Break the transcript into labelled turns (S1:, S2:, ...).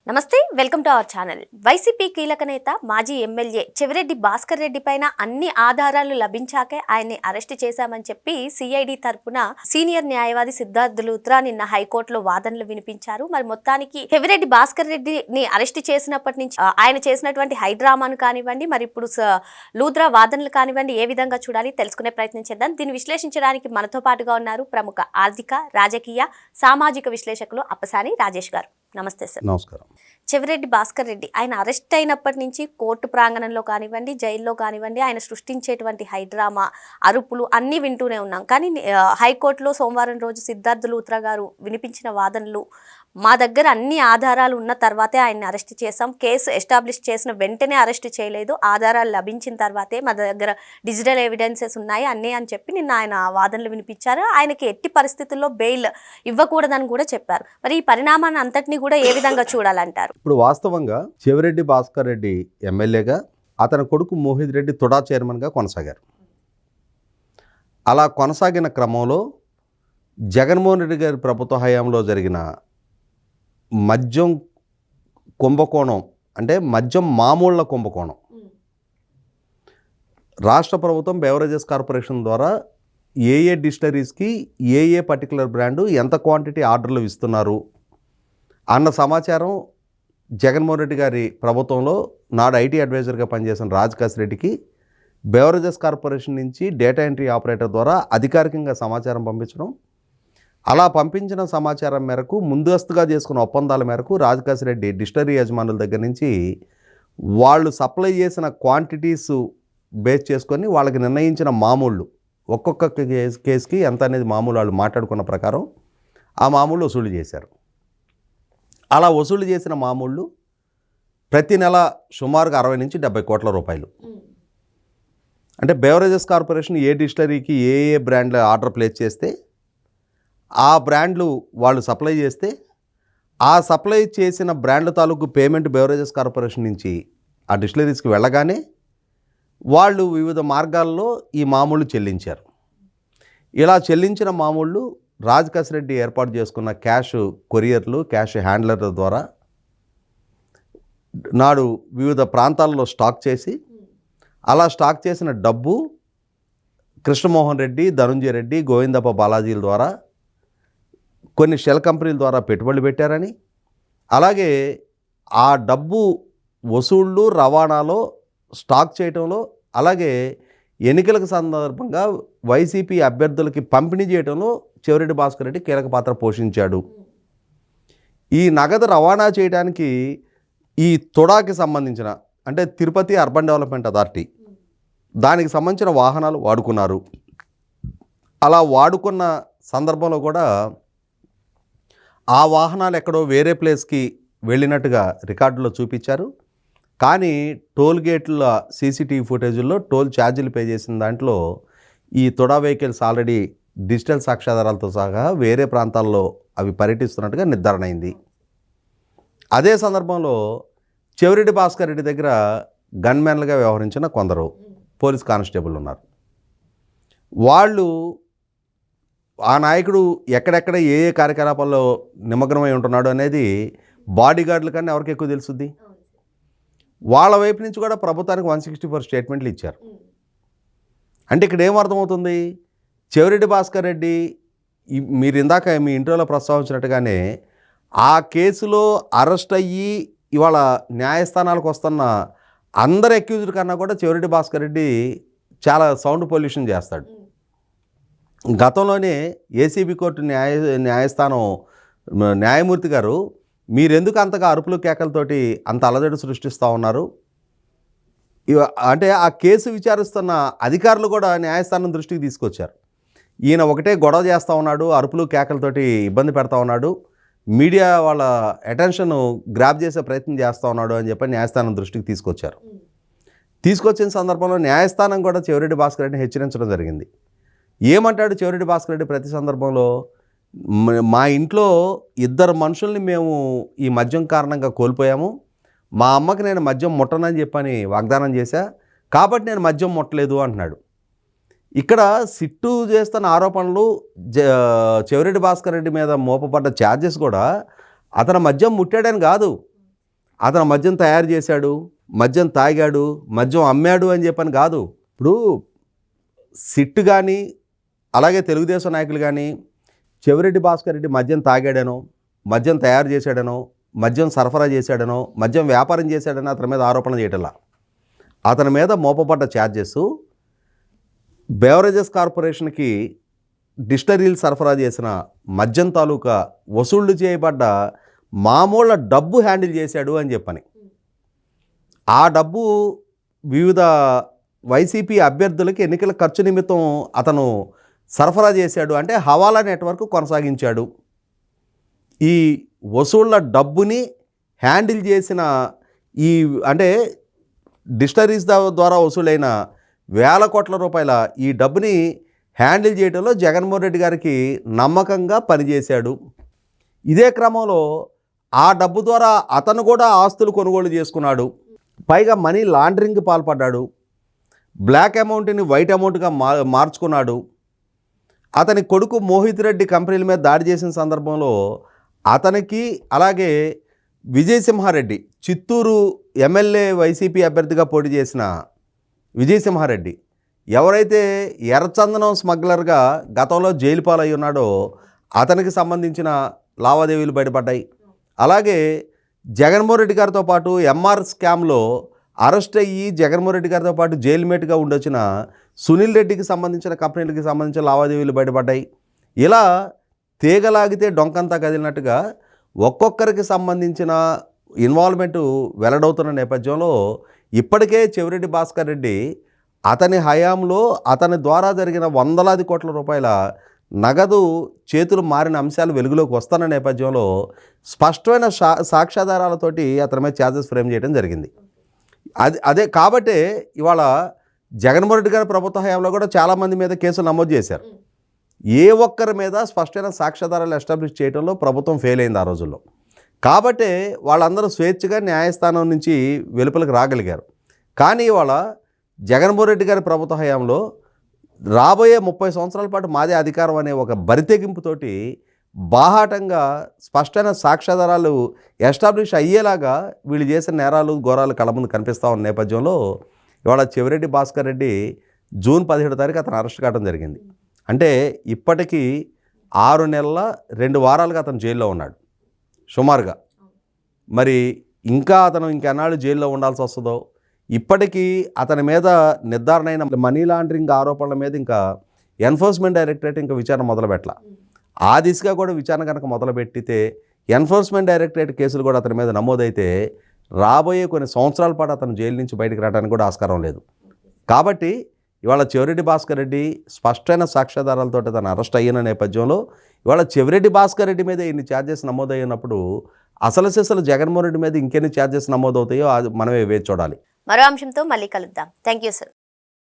S1: నమస్తే, welcome to our channel. YCP కీలక నేత మాజీ ఎమ్మెల్యే చెవిరెడ్డి భాస్కర్ రెడ్డి పైన అన్ని ఆధారాలు లభించాకే ఆయన్ని అరెస్ట్ చేశామని చెప్పి సిఐడి తరపున సీనియర్ న్యాయవాది సిద్ధార్థ్ లూత్రా నిన్న హైకోర్టులో వాదనలు వినిపించారు. మరి మొత్తానికి చెవిరెడ్డి భాస్కర్ రెడ్డిని అరెస్ట్ చేసినప్పటి నుంచి ఆయన చేసినటువంటి హైడ్రామాను కానివ్వండి, మరి ఇప్పుడు లూత్రా వాదనలు కానివ్వండి, ఏ విధంగా చూడాలి తెలుసుకునే ప్రయత్నం చేద్దాం. దీన్ని విశ్లేషించడానికి మనతో పాటుగా ఉన్నారు ప్రముఖ ఆర్థిక, రాజకీయ, సామాజిక విశ్లేషకులు అప్పసాని రాజేష్ గారు. నమస్తే సార్.
S2: నమస్కారం.
S1: చెవిరెడ్డి భాస్కర్ రెడ్డి ఆయన అరెస్ట్ అయినప్పటి నుంచి కోర్టు ప్రాంగణంలో కానివ్వండి, జైల్లో కానివ్వండి, ఆయన సృష్టించేటువంటి హైడ్రామా, అరుపులు అన్నీ వింటూనే ఉన్నాం. కానీ హైకోర్టులో సోమవారం రోజు సిద్ధార్థ్ లూత్రా గారు వినిపించిన వాదనలు, మా దగ్గర అన్ని ఆధారాలు ఉన్న తర్వాతే ఆయన్ని అరెస్ట్ చేశాం, కేసు ఎస్టాబ్లిష్ చేసిన వెంటనే అరెస్ట్ చేయలేదు, ఆధారాలు లభించిన తర్వాతే మా దగ్గర డిజిటల్ ఎవిడెన్సెస్ ఉన్నాయి అన్నీ అని చెప్పి నిన్న ఆయన వాదనలు వినిపించారు. ఆయనకి ఎట్టి పరిస్థితుల్లో బెయిల్ ఇవ్వకూడదని కూడా చెప్పారు. మరి ఈ పరిణామాన్ని అంతటినీ కూడా ఏ విధంగా చూడాలంటారు?
S2: ఇప్పుడు వాస్తవంగా చెవిరెడ్డి భాస్కర్ రెడ్డి ఎమ్మెల్యేగా, అతని కొడుకు మోహిత్ రెడ్డి తుడా చైర్మన్గా కొనసాగారు. అలా కొనసాగిన క్రమంలో జగన్మోహన్ రెడ్డి గారి ప్రభుత్వ హయాంలో జరిగిన మద్యం కుంభకోణం, అంటే మద్యం మామూళ్ల కుంభకోణం, రాష్ట్ర ప్రభుత్వం బెవరేజెస్ కార్పొరేషన్ ద్వారా ఏ డిస్టిలరీస్కి ఏ పర్టికులర్ బ్రాండు ఎంత క్వాంటిటీ ఆర్డర్లు ఇస్తున్నారు అన్న సమాచారం జగన్మోహన్ రెడ్డి గారి ప్రభుత్వంలో నాడు ఐటీ అడ్వైజర్గా పనిచేసిన రాజకాశ్ రెడ్డికి బెవరేజెస్ కార్పొరేషన్ నుంచి డేటా ఎంట్రీ ఆపరేటర్ ద్వారా అధికారికంగా సమాచారం పంపించడం, అలా పంపించిన సమాచారం మేరకు ముందస్తుగా చేసుకున్న ఒప్పందాల మేరకు రాజకాశ్ రెడ్డి డిస్టిలరీ యజమానుల దగ్గర నుంచి వాళ్ళు సప్లై చేసిన క్వాంటిటీస్ బేస్ చేసుకొని వాళ్ళకి నిర్ణయించిన మామూళ్ళు, ఒక్కొక్క కేసుకి ఎంత అనేది మామూలు వాళ్ళు మాట్లాడుకున్న ప్రకారం ఆ మామూళ్ళు వసూలు చేశారు. అలా వసూలు చేసిన మామూళ్ళు ప్రతి నెల సుమారుగా 60 నుంచి 70 కోట్ల రూపాయలు. అంటే బెవరేజెస్ కార్పొరేషన్ ఏ డిస్టిలరీకి ఏ బ్రాండ్ల ఆర్డర్ ప్లేస్ చేస్తే ఆ బ్రాండ్లు వాళ్ళు సప్లై చేస్తే, ఆ సప్లై చేసిన బ్రాండ్ల తాలూకు పేమెంట్ బెవరేజెస్ కార్పొరేషన్ నుంచి ఆ డిస్టిలరీస్కి వెళ్ళగానే వాళ్ళు వివిధ మార్గాల్లో ఈ మామూళ్ళు చెల్లించారు. ఇలా చెల్లించిన మామూళ్ళు రాజకాశ్ రెడ్డి ఏర్పాటు చేసుకున్న క్యాష్ కొరియర్లు, క్యాష్ హ్యాండ్లర్ల ద్వారా నాడు వివిధ ప్రాంతాల్లో స్టాక్ చేసి, అలా స్టాక్ చేసిన డబ్బు కృష్ణమోహన్ రెడ్డి, ధనుంజయ రెడ్డి, గోవిందప్ప బాలాజీల ద్వారా కొన్ని షెల్ కంపెనీల ద్వారా పెట్టుబడులు పెట్టారని, అలాగే ఆ డబ్బు వసూళ్ళు, రవాణాలో, స్టాక్ చేయటంలో, అలాగే ఎన్నికలకు సందర్భంగా వైసీపీ అభ్యర్థులకి పంపిణీ చేయడంలో చెవిరెడ్డి భాస్కర్ రెడ్డి కీలక పాత్ర పోషించాడు. ఈ నగదు రవాణా చేయడానికి ఈ తుడాకి సంబంధించిన, అంటే తిరుపతి అర్బన్ డెవలప్మెంట్ అథారిటీ, దానికి సంబంధించిన వాహనాలు వాడుకున్నారు. అలా వాడుకున్న సందర్భంలో కూడా ఆ వాహనాలు ఎక్కడో వేరే ప్లేస్కి వెళ్ళినట్టుగా రికార్డులో చూపించారు. కానీ టోల్ గేట్ల సీసీటీవీ ఫుటేజీల్లో టోల్ ఛార్జీలు పే చేసిన దాంట్లో ఈ తుడా వెహికల్స్ ఆల్రెడీ డిజిటల్ సాక్ష్యాధారాలతో సహా వేరే ప్రాంతాల్లో అవి పర్యటిస్తున్నట్టుగా నిర్ధారణ అయింది. అదే సందర్భంలో చెవిరెడ్డి భాస్కర్ రెడ్డి దగ్గర గన్మెన్లుగా వ్యవహరించిన కొందరు పోలీస్ కానిస్టేబుల్ ఉన్నారు. వాళ్ళు ఆ నాయకుడు ఎక్కడెక్కడ ఏ కార్యకలాపాల్లో నిమగ్నమై ఉంటున్నాడు అనేది బాడీగార్డుల కన్నా ఎవరికి ఎక్కువ తెలుసుద్ది. వాళ్ళ వైపు నుంచి కూడా ప్రభుత్వానికి 164 స్టేట్మెంట్లు ఇచ్చారు. అంటే ఇక్కడ ఏమర్థమవుతుంది, చెవిరెడ్డి భాస్కర్ రెడ్డి మీరు ఇందాక మీ ఇంటర్వ్యూలో ప్రస్తావించినట్టుగానే ఆ కేసులో అరెస్ట్ అయ్యి ఇవాళ న్యాయస్థానాలకు వస్తున్న అందరు అక్యూజ్డ్ కన్నా కూడా చెవిరెడ్డి భాస్కర్ రెడ్డి చాలా సౌండ్ పొల్యూషన్ చేస్తాడు. గతంలోనే ఏసీబీ కోర్టు న్యాయస్థానం న్యాయమూర్తి గారు, మీరెందుకు అంతగా అరుపులు కేకలతోటి అంత అలజడి సృష్టిస్తూ ఉన్నారు, అంటే ఆ కేసు విచారిస్తున్న అధికారులు కూడా న్యాయస్థానం దృష్టికి తీసుకొచ్చారు. ఈయన ఒకటే గొడవ చేస్తూ ఉన్నాడు, అరుపులు కేకలతోటి ఇబ్బంది పెడతా ఉన్నాడు, మీడియా వాళ్ళ అటెన్షన్ గ్రాప్ చేసే ప్రయత్నం చేస్తూ ఉన్నాడు అని చెప్పి న్యాయస్థానం దృష్టికి తీసుకొచ్చారు. తీసుకొచ్చిన సందర్భంలో న్యాయస్థానం కూడా చెవిరెడ్డి భాస్కర్ రెడ్డిని హెచ్చరించడం జరిగింది. ఏమంటాడు చెవిరెడ్డి భాస్కర్ రెడ్డి ప్రతి సందర్భంలో, మా ఇంట్లో 2 మనుషుల్ని మేము ఈ మద్యం కారణంగా కోల్పోయాము, మా అమ్మకి నేను మద్యం ముట్టనని చెప్పని వాగ్దానం చేశా, కాబట్టి నేను మద్యం ముట్టలేదు అంటున్నాడు. ఇక్కడ సిట్టు చేస్తున్న ఆరోపణలు, చెవిరెడ్డి భాస్కర్ రెడ్డి మీద మోపబడ్డ ఛార్జెస్ కూడా అతను మద్యం ముట్టాడని కాదు, అతను మద్యం తయారు చేశాడు, మద్యం తాగాడు, మద్యం అమ్మాడు అని చెప్పని కాదు. ఇప్పుడు సిట్ కానీ అలాగే తెలుగుదేశం నాయకులు కానీ చెవిరెడ్డి భాస్కర్ రెడ్డి మద్యం తాగాడనో, మద్యం తయారు చేశాడనో, మద్యం సరఫరా చేశాడనో, మద్యం వ్యాపారం చేశాడనో అతని మీద ఆరోపణ చేయటంలా. అతని మీద మోపబడ్డ ఛార్జెస్ బెవరేజెస్ కార్పొరేషన్కి డిస్టిలరీలు సరఫరా చేసిన మద్యం తాలూకా వసూళ్లు చేయబడ్డ మామూలు డబ్బు హ్యాండిల్ చేశాడు అని చెప్పని. ఆ డబ్బు వివిధ వైసీపీ అభ్యర్థులకి ఎన్నికల ఖర్చు నిమిత్తం అతను సరఫరా చేశాడు, అంటే హవాలా నెట్వర్క్ కొనసాగించాడు. ఈ వసూళ్ల డబ్బుని హ్యాండిల్ చేసిన ఈ అంటే డిస్టిలరీస్ ద్వారా వసూలైన వేల కోట్ల రూపాయల ఈ డబ్బుని హ్యాండిల్ చేయడంలో జగన్మోహన్ రెడ్డి గారికి నమ్మకంగా పనిచేశాడు. ఇదే క్రమంలో ఆ డబ్బు ద్వారా అతను కూడా ఆస్తులు కొనుగోలు చేసుకున్నాడు. పైగా మనీ లాండరింగ్కి పాల్పడ్డాడు. బ్లాక్ అమౌంట్ని వైట్ అమౌంట్గా మార్చుకున్నాడు. అతని కొడుకు మోహిత్ రెడ్డి కంపెనీల మీద దాడి చేసిన సందర్భంలో అతనికి అలాగే విజయసింహారెడ్డి, చిత్తూరు ఎమ్మెల్యే వైసీపీ అభ్యర్థిగా పోటీ చేసిన విజయసింహారెడ్డి, ఎవరైతే ఎర్రచందనం స్మగ్లర్గా గతంలో జైలు పాలై ఉన్నాడో అతనికి సంబంధించిన లావాదేవీలు బయటపడ్డాయి. అలాగే జగన్మోహన్ రెడ్డి గారితో పాటు ఎంఆర్ స్కామ్లో అరెస్ట్ అయ్యి జగన్మోహన్ రెడ్డి గారితో పాటు జైలుమేట్గా ఉండొచ్చిన సునీల్ రెడ్డికి సంబంధించిన కంపెనీలకి సంబంధించిన లావాదేవీలు బయటపడ్డాయి. ఇలా తీగలాగితే డొంకంతా కదిలినట్టుగా ఒక్కొక్కరికి సంబంధించిన ఇన్వాల్వ్మెంటు వెల్లడవుతున్న నేపథ్యంలో ఇప్పటికే చెవిరెడ్డి భాస్కర్ రెడ్డి అతని హయాంలో అతని ద్వారా జరిగిన వందలాది కోట్ల రూపాయల నగదు చేతులు మారిన అంశాలు వెలుగులోకి వస్తున్న నేపథ్యంలో స్పష్టమైన సాక్ష్యాధారాలతోటి అతని మీద ఛార్జెస్ ఫ్రేమ్ చేయడం జరిగింది. అదే కాబట్టే ఇవాళ జగన్మోహన్ రెడ్డి గారి ప్రభుత్వ హయాంలో కూడా చాలామంది మీద కేసులు నమోదు చేశారు. ఏ ఒక్కరి మీద స్పష్టమైన సాక్ష్యాధారాలు ఎస్టాబ్లిష్ చేయడంలో ప్రభుత్వం ఫెయిల్ అయింది ఆ రోజుల్లో. కాబట్టే వాళ్ళందరూ స్వేచ్ఛగా న్యాయస్థానం నుంచి వెలుపలికి రాగలిగారు. కానీ ఇవాళ జగన్మోహన్ రెడ్డి గారి ప్రభుత్వ హయాంలో రాబోయే 30 సంవత్సరాల పాటు మాదే అధికారం అనే ఒక బరితెగింపుతోటి బాహాటంగా స్పష్టమైన సాక్ష్యాధారాలు ఎస్టాబ్లిష్ అయ్యేలాగా వీళ్ళు చేసిన నేరాలు ఘోరాలు కళ్ళ ముందు కనిపిస్తూ ఉన్న నేపథ్యంలో ఇవాళ చెవిరెడ్డి భాస్కర్ రెడ్డి జూన్ 17 తారీఖు అతను అరెస్ట్ కావడం జరిగింది. అంటే ఇప్పటికీ 6 నెలల 2 వారాలుగా అతను జైల్లో ఉన్నాడు సుమారుగా. మరి ఇంకా అతను ఇంకెన్నాళ్ళు జైల్లో ఉండాల్సి వస్తుందో. ఇప్పటికీ అతని మీద నిర్ధారణ అయిన మనీ లాండరింగ్ ఆరోపణల మీద ఇంకా ఎన్ఫోర్స్మెంట్ డైరెక్టరేట్ ఇంకా విచారణ మొదలుపెట్టాల. ఆ దిశగా కూడా విచారణ కనుక మొదలుపెట్టితే ఎన్ఫోర్స్మెంట్ డైరెక్టరేట్ కేసులు కూడా అతని మీద నమోదైతే రాబోయే కొన్ని సంవత్సరాల పాటు అతను జైలు నుంచి బయటకు రావడానికి కూడా ఆస్కారం లేదు. కాబట్టి ఇవాళ చెవిరెడ్డి భాస్కర్ రెడ్డి స్పష్టమైన సాక్ష్యాధారాలతో తను అరెస్ట్ అయిన నేపథ్యంలో ఇవాళ చెవిరెడ్డి భాస్కర్ రెడ్డి మీద ఇన్ని ఛార్జెస్ నమోదైనప్పుడు అసలు జగన్మోహన్ రెడ్డి మీద ఇంకెన్ని ఛార్జెస్ నమోదవుతాయో అది మనమే వేచి చూడాలి.
S1: మరో అంశంతో మళ్ళీ కలుద్దాం. Thank you sir.